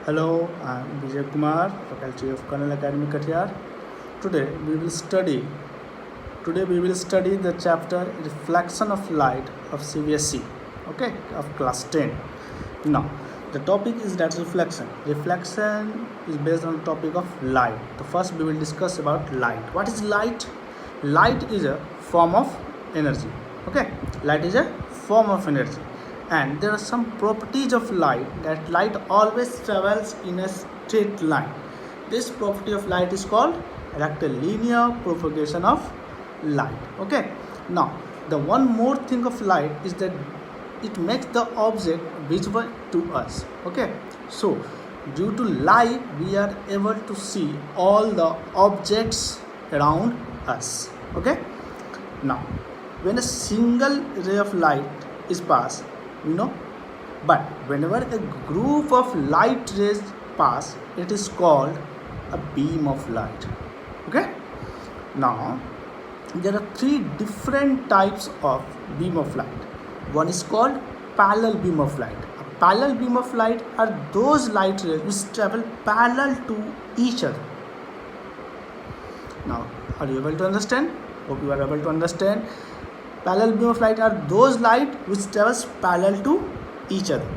Hello, I'm Vijay Kumar, faculty of Colonel Academy Kathiar. Today we will study. Today we will study the chapter Reflection of Light of CBSE. Okay, of class 10. Now, the topic is that reflection. Reflection is based on the topic of light. The first we will discuss about light. What is light? Light is a form of energy. Okay, light is a form of energy, and there are some properties of light that light always travels in a straight line. This property of light is called rectilinear propagation of light. Okay, now the one more thing of light is that it makes the object visible to us. Okay, so due to light we are able to see all the objects around us. Okay, now when a single ray of light is passed, but whenever a group of light rays pass, it is called a beam of light. Okay, now there are three different types of beam of light. One is called parallel beam of light. A parallel beam of light are those light rays which travel parallel to each other. Now, are you able to understand? Hope you are able to understand. Parallel beam of light are those light which travels parallel to each other.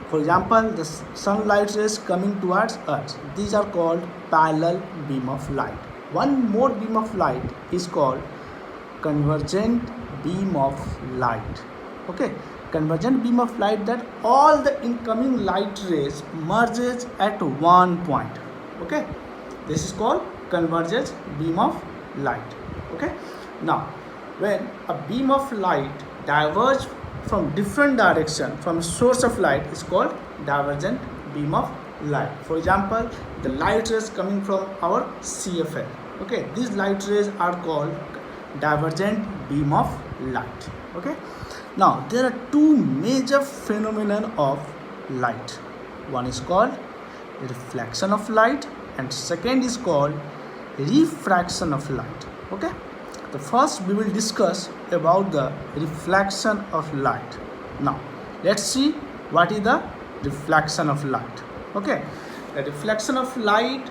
For example, the sunlight rays coming towards us, these are called parallel beam of light. One more beam of light is called convergent beam of light. Okay, convergent beam of light, that all the incoming light rays merges at one point. Okay, this is called convergent beam of light. Okay, now when a beam of light diverges from different direction from a source of light is called divergent beam of light. For example, the light rays coming from our CFL. Okay, these light rays are called divergent beam of light. Okay, now there are two major phenomena of light. One is called reflection of light and second is called refraction of light. Okay, the first we will discuss about the reflection of light. Now let's see what is the reflection of light. Okay, the reflection of light,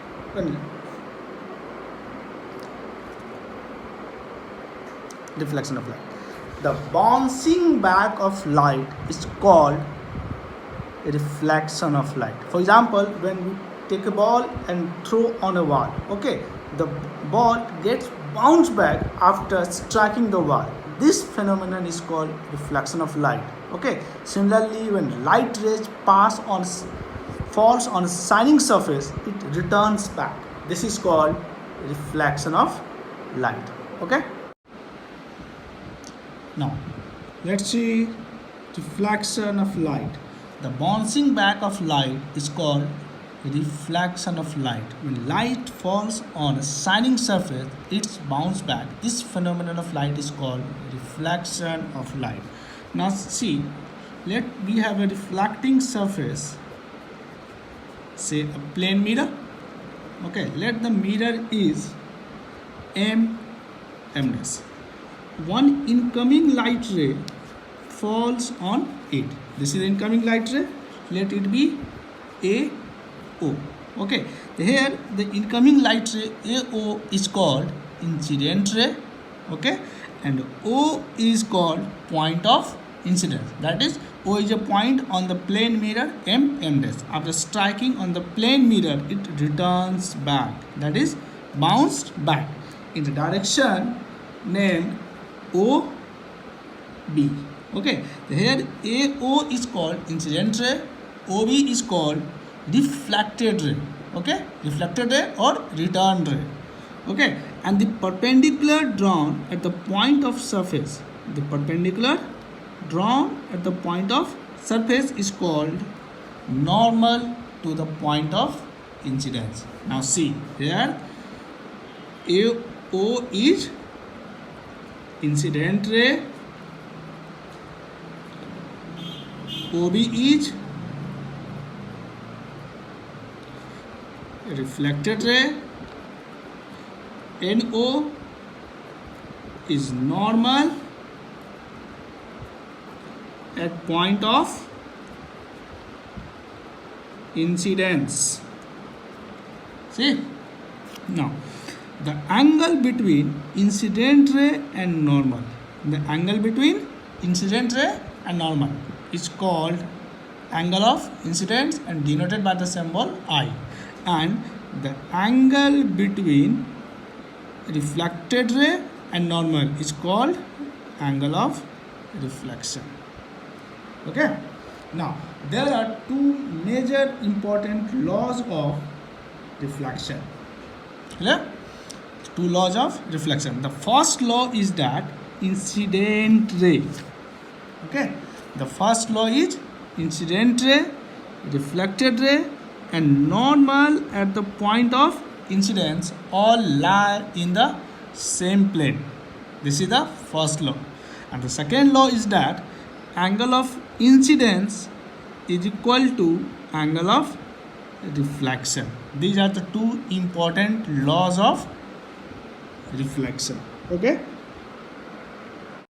the bouncing back of light is called reflection of light. For example, when we take a ball and throw on a wall, okay, the ball gets bounced back after striking the wall. This phenomenon is called reflection of light. Okay, similarly, when light rays falls on a shining surface, it returns back. This is called reflection of light. Okay, now let's see reflection of light. The bouncing back of light is called reflection of light. When light falls on a shining surface, it's bounced back. This phenomenon of light is called reflection of light. Now see, we have a reflecting surface, say a plane mirror. Okay, let the mirror is m dash. One incoming light ray falls on it. This is incoming light ray. Let it be a O. Okay, here the incoming light ray AO is called incident ray. Okay, and O is called point of incidence. That is, O is a point on the plane mirror m dash. After striking on the plane mirror, it returns back. That is, bounced back in the direction named OB. Okay, here AO is called incident ray, OB is called reflected ray. Okay, reflected ray or return ray. Okay, and the perpendicular drawn at the point of surface, is called normal to the point of incidence. Now see here, AO is incident ray, OB is reflected ray, NO is normal at point of incidence. See, now the angle between incident ray and normal, the angle between incident ray and normal is called angle of incidence and denoted by the symbol I, and the angle between reflected ray and normal is called angle of reflection. Okay, now there are two major important laws of reflection. Clear? Two laws of reflection. The first law is that incident ray. Okay, the first law is incident ray, reflected ray, and normal at the point of incidence all lie in the same plane. This is the first law. And the second law is that angle of incidence is equal to angle of reflection. These are the two important laws of reflection. Okay.